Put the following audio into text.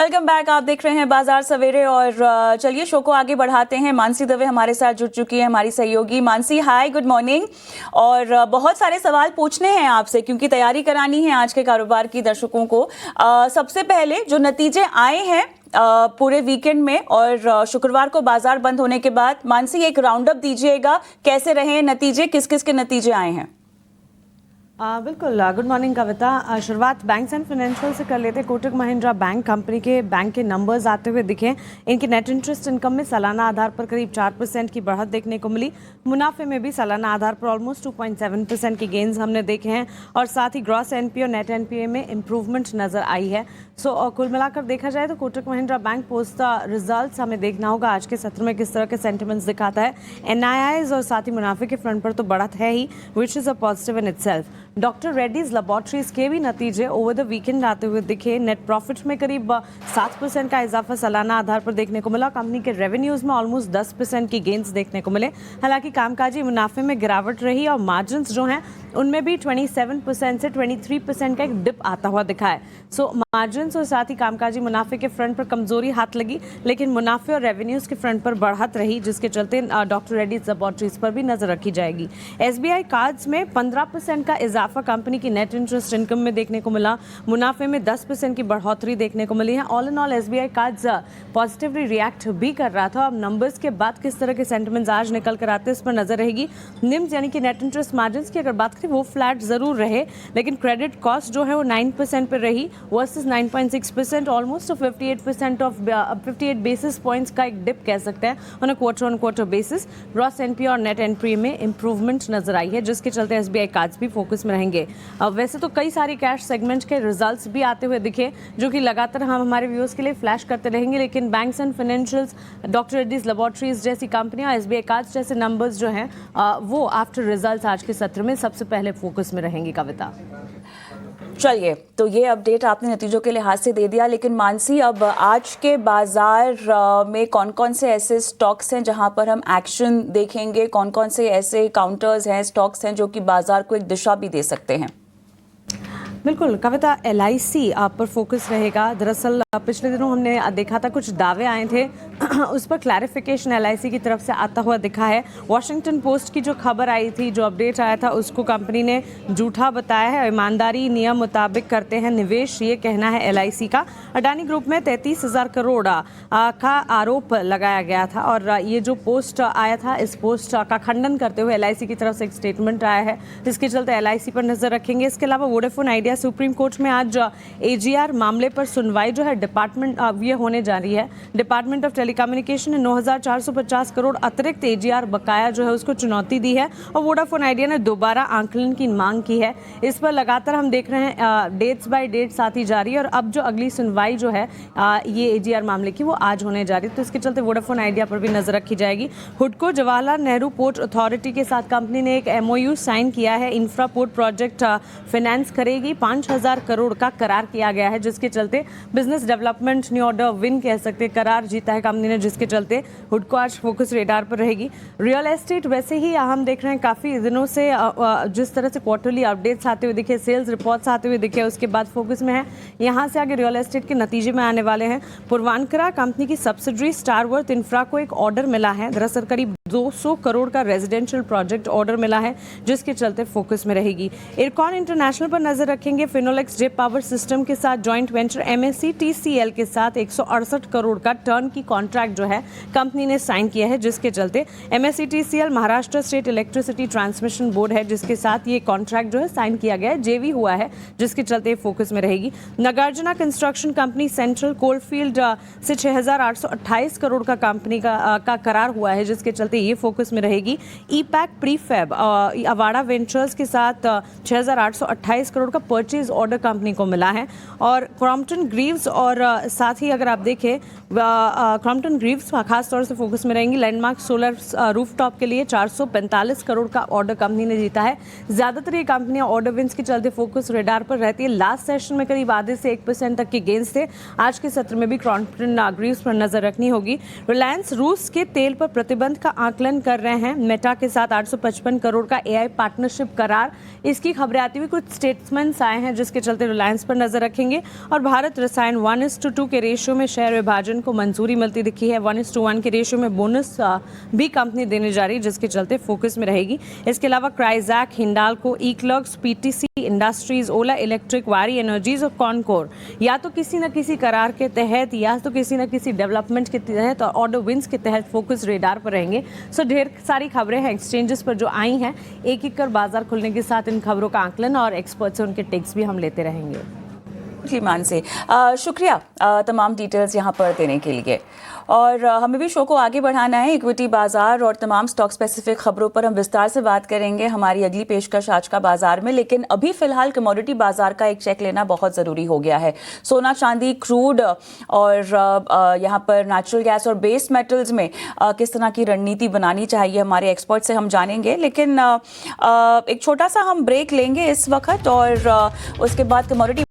Welcome back. आप देख रहे हैं बाजार सवेरे और चलिए शो को आगे बढ़ाते हैं। मानसी दवे हमारे साथ जुड़ चुकी है, हमारी सहयोगी। मानसी हाय, गुड मॉर्निंग। और बहुत सारे सवाल पूछने हैं आपसे क्योंकि तैयारी करानी है आज के कारोबार की दर्शकों को। सबसे पहले जो नतीजे आए हैं पूरे वीकेंड में और शुक्रवार को बाजार बंद होने के बाद, मानसी एक राउंड अप दीजिएगा, कैसे रहे नतीजे, किस किस के नतीजे आए हैं? बिल्कुल, गुड मॉर्निंग कविता। शुरुआत बैंक्स एंड फाइनेंशियल से कर लेते हैं। कोटक महिंद्रा बैंक कंपनी के बैंक के नंबर्स आते हुए दिखे। इनके नेट इंटरेस्ट इनकम में सालाना आधार पर करीब 4% की बढ़त देखने को मिली। मुनाफे में भी सालाना आधार पर ऑलमोस्ट 2.7% की गेंस हमने देखे हैं और साथ ही ग्रॉस एनपीए और नेट एनपीए में इंप्रूवमेंट नजर आई है। कुल मिलाकर देखा जाए तो Kotak Mahindra bank post results हमें देखना होगा आज के सत्र में किस तरह के सेंटिमेंट्स दिखाता है। एनआईआईज और साथ ही मुनाफे के फ्रंट पर तो बढ़त है ही, which is a positive in itself. Doctor Reddy's laboratories के भी नतीजे ओवर द वीकेंड आते हुए दिखे। नेट प्रॉफिट में करीब 7% का इजाफा सालाना आधार पर देखने को मिला। कंपनी के रेवेन्यूज में ऑलमोस्ट 10% की गेंस देखने को मिले। हालांकि कामकाजी मुनाफे में गिरावट रही और मार्जिन्स जो हैं उनमें भी 27% से 23% का एक डिप आता हुआ दिखा है। मार्जिन्स और साथ ही कामकाजी मुनाफे के फ्रंट पर कमजोरी हाथ लगी, लेकिन मुनाफे और रेवेन्यूज के फ्रंट पर बढ़त रही, जिसके चलते डॉक्टर रेड्डीज लैबोरेटरीज पर भी नजर रखी जाएगी। एसबीआई कार्ड्स में 15% का इजाफा कंपनी की नेट इंटरेस्ट इनकम में देखने को मिला। मुनाफे में 10% की बढ़ोतरी देखने को मिली है। All in all SBI cards positively react भी कर रहा था। अब नंबर्स के बाद किस तरह के सेंटिमेंट्स आज निकल कर आते हैं इस पर नजर रहेगी। निम्स यानी कि नेट इंटरेस्ट मार्जिन की अगर बात करें वो फ्लैट जरूर रहे, लेकिन क्रेडिट कॉस्ट जो है वो 9% पर रही वर्सेस 9.6%, ऑलमोस्ट 58 बेसिस पॉइंट्स का एक डिप कह सकते हैं on a quarter on quarter basis. Gross NPA और नेट एनपीए में इंप्रूवमेंट नजर आई है, जिसके चलते एसबीआई कार्ड्स भी फोकस में रहेंगे। वैसे तो कई सारी कैश सेगमेंट के रिजल्ट्स भी आते हुए दिखे, जो कि लगातार हम हमारे व्यूअर्स के लिए फ्लैश करते रहेंगे, लेकिन banks and financials, doctor Reddy's laboratories जैसी कंपनियां, एसबीआई कार्ड्स जैसे नंबर्स जो हैं वो आफ्टर रिजल्ट्स आज के सत्र में सबसे पहले फोकस में रहेंगी। कविता, चलिए, तो ये अपडेट आपने नतीजों के लिहाज से दे दिया, लेकिन मानसी अब आज के बाजार में कौन कौन से ऐसे स्टॉक्स हैं जहां पर हम एक्शन देखेंगे, कौन कौन से ऐसे काउंटर्स हैं, स्टॉक्स हैं जो कि बाजार को एक दिशा भी दे सकते हैं? बिल्कुल कविता, एलआईसी आप पर फोकस रहेगा। दरअसल पिछले दिनों हमने देखा था कुछ दावे आए थे उस पर क्लैरिफिकेशन एलआईसी की तरफ से आता हुआ दिखा है। वॉशिंगटन पोस्ट की जो खबर आई थी, जो अपडेट आया था, उसको कंपनी ने झूठा बताया है। ईमानदारी नियम मुताबिक करते हैं निवेश, ये कहना है एलआईसी का। अडानी ग्रुप में 33,000 करोड़ का आरोप लगाया गया था और ये जो पोस्ट आया था, इस पोस्ट का खंडन करते हुए एलआईसी की तरफ से एक स्टेटमेंट आया है, जिसके चलते एलआईसी पर नजर रखेंगे। इसके अलावा वोडाफोन आइडिया सुप्रीम कोर्ट में आज एजीआर मामले पर सुनवाई जो है डिपार्टमेंट ये होने जा रही है। डिपार्टमेंट ऑफ टेलीकम्युनिकेशन ने 9,450 करोड़ अतिरिक्त एजीआर बकाया जो है उसको चुनौती दी है और वोडाफोन आइडिया ने दोबारा आंकलन की मांग की है। इस पर लगातार हम देख रहे हैं डेट्स बाय डेट्स आती जा रही है और अब जो अगली सुनवाई जो है ये एजीआर मामले की वो आज होने जा रही है, तो इसके चलते वोडाफोन आइडिया पर भी नजर रखी जाएगी। हुडको जवाहरलाल नेहरू पोर्ट अथॉरिटी के साथ कंपनी ने एक एमओयू साइन किया है। इंफ्रा पोर्ट प्रोजेक्ट फाइनेंस करेगी। 5,000 करोड़ का करार किया गया है, जिसके चलते business development new order win कह सकते हैं, करार जीता है कंपनी ने, जिसके चलते हुडको आज फोकस रेडार पर रहेगी। रियल एस्टेट वैसे ही हम देख रहे हैं काफ़ी दिनों से जिस तरह से क्वार्टरली अपडेट्स आते हुए दिखे, सेल्स रिपोर्ट्स आते हुए दिखे, उसके बाद फोकस में है। यहाँ से आगे रियल एस्टेट के नतीजे में आने वाले हैं। पूर्वांकरा कंपनी की सब्सिडरी स्टारवर्थ इंफ्रा को एक ऑर्डर मिला है। दरअसल करीब 200 करोड़ का रेजिडेंशियल प्रोजेक्ट ऑर्डर मिला है, जिसके चलते फोकस में रहेगी। इरकॉन इंटरनेशनल पर नजर रखेंगे। फिनोलेक्स जे पावर सिस्टम के साथ जॉइंट वेंचर एमएससी टीसीएल के साथ 168 करोड़ का टर्न की कॉन्ट्रैक्ट जो है कंपनी ने साइन किया है, जिसके चलते MSc TCL Maharashtra state electricity transmission board है, जिसके साथ ये कॉन्ट्रैक्ट जो है साइन किया गया है, जेवी हुआ है, जिसके चलते फोकस में रहेगी। Nagarjuna construction company central coalfield से 6,828 करोड़ का कंपनी का करार हुआ है, जिसके चलते ये फोकस में रहेगी। ईपैक प्रीफैब अवाड़ा वेंचर्स के साथ 6,828 करोड़ का परचेज ऑर्डर कंपनी को मिला है और क्रॉम्पटन ग्रीव्स और साथ ही अगर आप देखें क्रॉम्पटन ग्रीव्स खास तौर से फोकस में रहेंगी। लैंडमार्क सोलर रूफटॉप के लिए 445 करोड़ का ऑर्डर कंपनी ने जीता है। ज़्यादातर ये कंपनियां ऑर्डर विंस के चलते फोकस रेडार पर रहती है। लास्ट सेशन में करीब आधे से 1% तक के गेन्स थे। आज के सत्र में भी क्रॉम्पटन ग्रीव्स पर नजर रखनी होगी। रिलायंस रूस के तेल पर प्रतिबंध का आकलन कर रहे हैं। मेटा के साथ 855 करोड़ का AI पार्टनरशिप करार, इसकी खबरें आती हुई कुछ स्टेट्समेंट्स आए हैं जिसके चलते रिलायंस पर नजर रखेंगे। और भारत रसायन 1:2 के रेशियो में शेयर विभाजन को मंजूरी मिलती दिखी है। 1:1 के रेशियो में बोनस भी कंपनी देने जा रही है जिसके चलते फोकस में रहेगी। इसके अलावा क्राइजैक, हिंडाल्को, इक्लर्क्स, PTC इंडस्ट्रीज, ओला इलेक्ट्रिक, वारी एनर्जीज और कॉनकोर या तो किसी न किसी करार के तहत या तो किसी न किसी डेवलपमेंट के तहत और ऑर्डर विंस के तहत फोकस रेडार पर रहेंगे। सो ढेर सारी खबरें हैं एक्सचेंजेस पर जो आई हैं। एक एक कर बाजार खुलने के साथ इन खबरों का आकलन और एक्सपर्ट से उनके टेक्स भी हम लेते रहेंगे। जी मानसी, शुक्रिया तमाम डिटेल्स यहाँ पर देने के लिए। और हमें भी शो को आगे बढ़ाना है। इक्विटी बाजार और तमाम स्टॉक स्पेसिफिक खबरों पर हम विस्तार से बात करेंगे हमारी अगली पेशकश आज का बाजार में, लेकिन अभी फिलहाल कमोडिटी बाजार का एक चेक लेना बहुत ज़रूरी हो गया है। सोना, चांदी, क्रूड और यहाँ पर नेचुरल गैस और बेस मेटल्स में किस तरह की रणनीति बनानी चाहिए हमारे एक्सपर्ट से हम जानेंगे। लेकिन एक छोटा सा हम ब्रेक लेंगे इस वक्त और उसके बाद कमोडिटी